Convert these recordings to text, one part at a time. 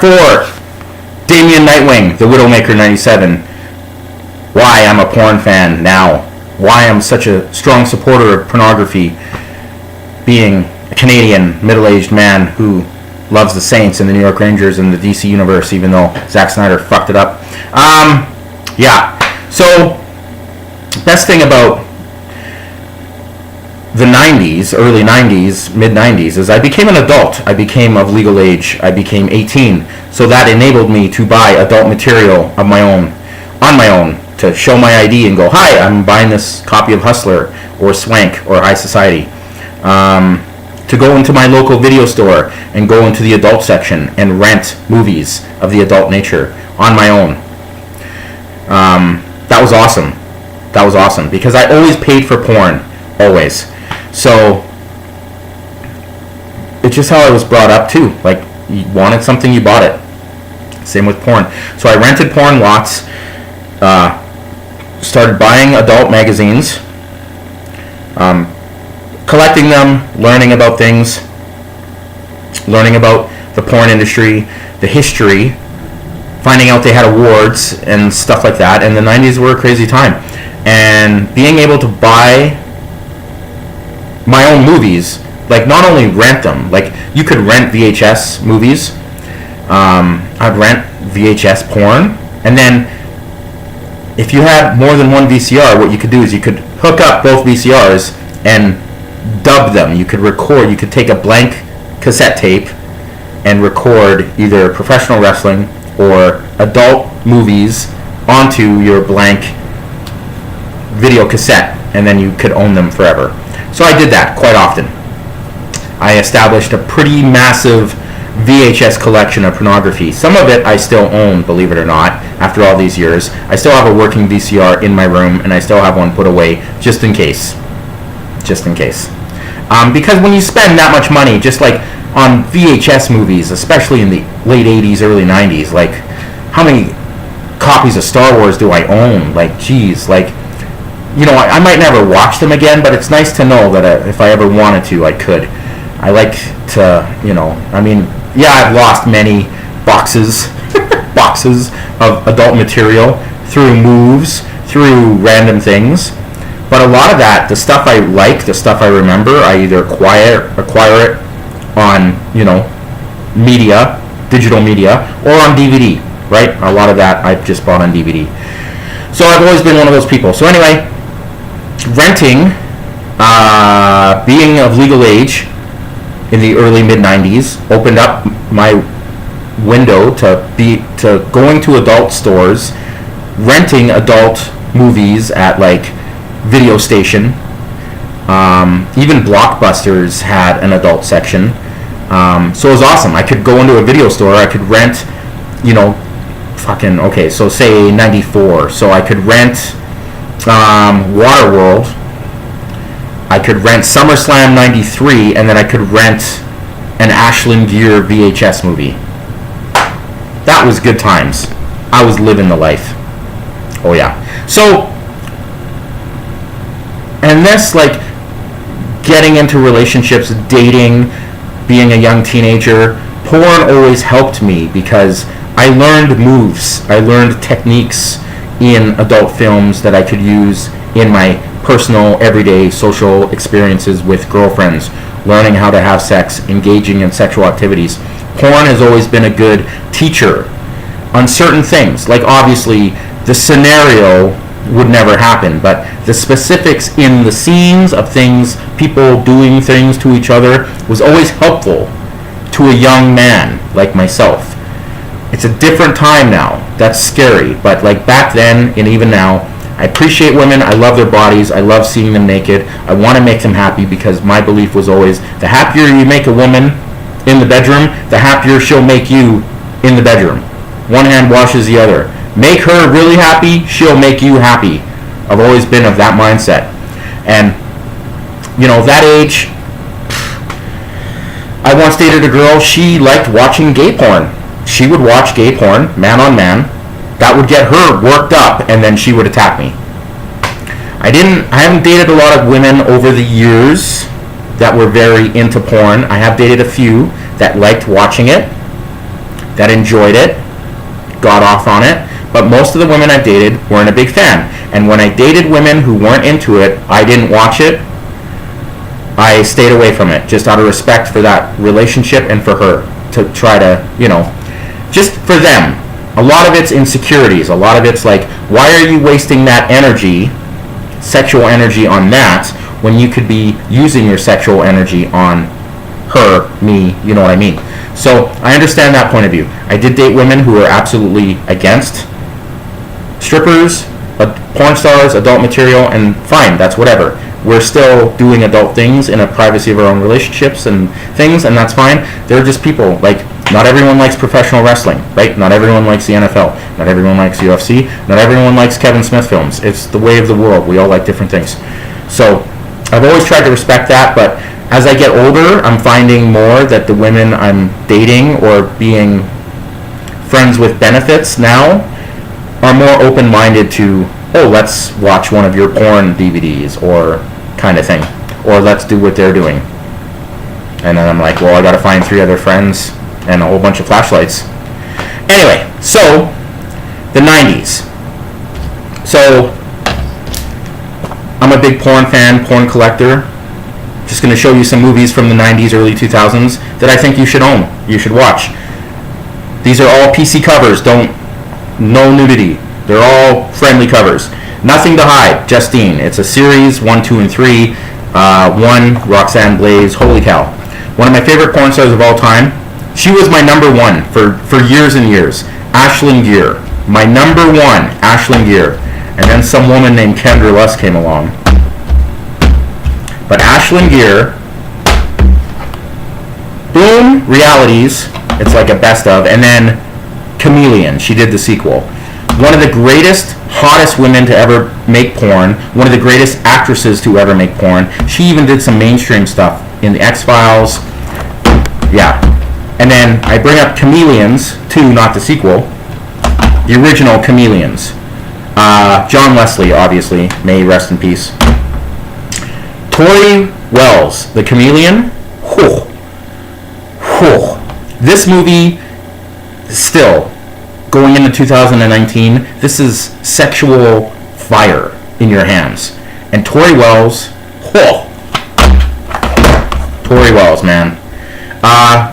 4, Damien Nightwing, The Widowmaker 97. Why I'm a porn fan now. Why I'm such a strong supporter of pornography, being a Canadian middle-aged man who loves the Saints and the New York Rangers and the DC Universe, even though Zack Snyder fucked it up. Yeah. So, best thing about the 90s, early 90s, mid 90s, is I became an adult. I became of legal age. I became 18. So that enabled me to buy adult material of my own, on my own, to show my ID and go, hi, I'm buying this copy of Hustler or Swank or High Society. To go into my local video store and go into the adult section and rent movies of the adult nature on my own. That was awesome. That was awesome because I always paid for porn, always. So it's just how I was brought up too. Like, you wanted something, you bought it. Same with porn. So I rented porn lots, started buying adult magazines, collecting them, learning about things, learning about the porn industry, the history, finding out they had awards and stuff like that. And the 90s were a crazy time. And being able to buy my own movies, like not only rent them, like you could rent VHS movies, I'd rent VHS porn, and then if you had more than one VCR, what you could do is you could hook up both VCRs and dub them. You could record, you could take a blank cassette tape and record either professional wrestling or adult movies onto your blank video cassette, and then you could own them forever. So I did that quite often. I established a pretty massive VHS collection of pornography. Some of it I still own, believe it or not, after all these years. I still have a working VCR in my room, and I still have one put away just in case. Just in case. Because when you spend that much money, just like on VHS movies, especially in the late 80s, early 90s, like, how many copies of Star Wars do I own? Like, geez, like, you know, I might never watch them again, but it's nice to know that if I ever wanted to, I could. I like to, you know, I mean, yeah, I've lost many boxes of adult material through moves, through random things. But a lot of that, the stuff I like, the stuff I remember, I either acquire it on, you know, media, digital media, or on DVD, right? A lot of that I've just bought on DVD. So I've always been one of those people. So anyway, renting, being of legal age in the early mid-90s, opened up my window to going to adult stores, renting adult movies at like Video Station. Even Blockbusters had an adult section. So it was awesome. I could go into a video store, I could rent, you know, so say 94. So I could rent Waterworld, I could rent SummerSlam 93, and then I could rent an Ashland Gear VHS movie. That was good times. I was living the life. Oh yeah. So, and this, like, getting into relationships, dating, being a young teenager, porn always helped me because I learned moves, I learned techniques in adult films that I could use in my personal, everyday social experiences with girlfriends, learning how to have sex, engaging in sexual activities. Porn has always been a good teacher on certain things. Like, obviously, the scenario would never happen, but the specifics in the scenes of things, people doing things to each other, was always helpful to a young man like myself. It's a different time now. That's scary. But like back then and even now, I appreciate women. I love their bodies. I love seeing them naked. I want to make them happy because my belief was always the happier you make a woman in the bedroom, the happier she'll make you in the bedroom. One hand washes the other. Make her really happy, she'll make you happy. I've always been of that mindset. And, you know, that age, I once dated a girl, she liked watching gay porn. She would watch gay porn, man on man. That would get her worked up, and then she would attack me. I haven't dated a lot of women over the years that were very into porn. I have dated a few that liked watching it. that enjoyed it, got off on it, but most of the women I've dated weren't a big fan. And when I dated women who weren't into it, I didn't watch it. I stayed away from it, just out of respect for that relationship and for her, to try to, just for them. A lot of it's insecurities. A lot of it's like, why are you wasting that energy, sexual energy, on that when you could be using your sexual energy on her, me, you know what I mean? So I understand that point of view. I did date women who were absolutely against strippers, porn stars, adult material, and fine, that's whatever. We're still doing adult things in a privacy of our own relationships and things, and that's fine. They're just people. Like, not everyone likes professional wrestling, right? Not everyone likes the NFL. Not everyone likes UFC. Not everyone likes Kevin Smith films. It's the way of the world. We all like different things. So I've always tried to respect that, but as I get older, I'm finding more that the women I'm dating or being friends with benefits now are more open-minded to, oh, let's watch one of your porn DVDs or kind of thing, or let's do what they're doing. And then I'm like, well, I gotta find 3 other friends and a whole bunch of flashlights. Anyway, so the 90s. So I'm a big porn fan, porn collector. Just going to show you some movies from the 90s, early 2000s that I think you should own, you should watch. These are all PC covers, no nudity. They're all friendly covers. Nothing to Hide, Justine. It's a series, 1, 2, and 3. 1, Roxanne Blaze, holy cow. One of my favorite porn stars of all time. She was my number 1 for years and years. Ashlyn Gear. My number 1, Ashlyn Gear. And then some woman named Kendra Luss came along. But Ashlyn Gear, boom, realities, it's like a best of, and then Chameleon, she did the sequel. One of the greatest, hottest women to ever make porn, one of the greatest actresses to ever make porn. She even did some mainstream stuff in the X-Files. Yeah. And then I bring up Chameleons, too, not the sequel. The original Chameleons. John Leslie, obviously, may he rest in peace. Tori Wells, the Chameleon. Whew. Whew. This movie, still, going into 2019, this is sexual fire in your hands. And Tori Wells, whew. Tori Wells, man.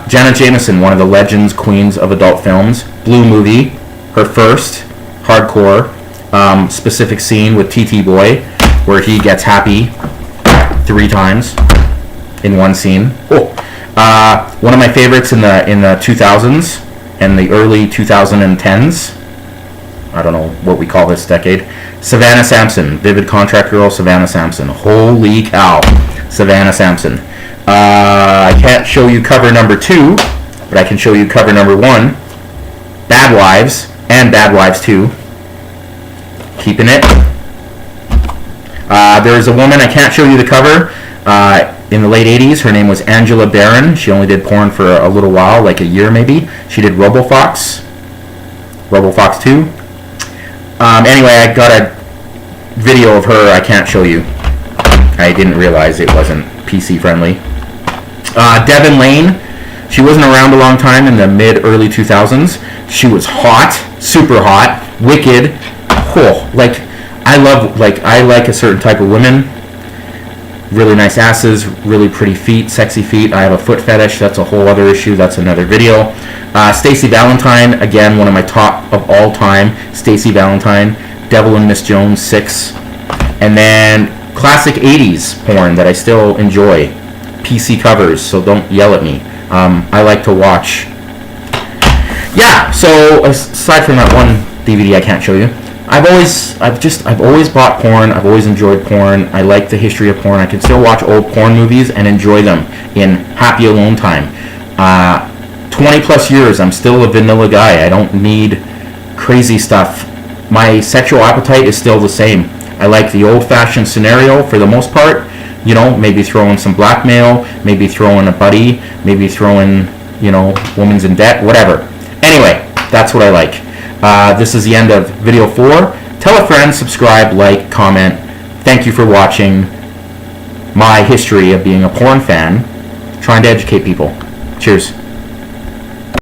Janet Jameson, one of the legends, queens of adult films. Blue movie, her first hardcore specific scene with TT Boy, where he gets happy 3 times in one scene. Oh. One of my favorites in the 2000s and the early 2010s. I don't know what we call this decade. Savannah Sampson, Vivid Contract Girl, Savannah Sampson. Holy cow, Savannah Sampson. I can't show you cover number 2, but I can show you cover number 1. Bad Wives and Bad Wives 2. Keeping it. There's a woman, I can't show you the cover, in the late 80s. Her name was Angela Barron. She only did porn for a little while, like a year maybe. She did RoboFox 2. Anyway, I got a video of her I can't show you. I didn't realize it wasn't PC friendly. Devin Lane, she wasn't around a long time in the mid-early 2000s. She was hot, super hot, wicked. Cool. I like a certain type of women. Really nice asses, really pretty feet, sexy feet. I have a foot fetish. That's a whole other issue. That's another video. Stacey Valentine, again, one of my top of all time. Stacey Valentine, Devil and Miss Jones 6. And then classic 80s porn that I still enjoy. PC covers, so don't yell at me. I like to watch. Yeah, so aside from that one DVD I can't show you, I've always bought porn. I've always enjoyed porn. I like the history of porn. I can still watch old porn movies and enjoy them in happy alone time. 20 plus years, I'm still a vanilla guy. I don't need crazy stuff. My sexual appetite is still the same. I like the old-fashioned scenario for the most part. You know, maybe throw in some blackmail, maybe throw in a buddy, maybe throw in, woman's in debt, whatever. Anyway, that's what I like. This is the end of video 4. Tell a friend, subscribe, like, comment. Thank you for watching my history of being a porn fan, trying to educate people. Cheers.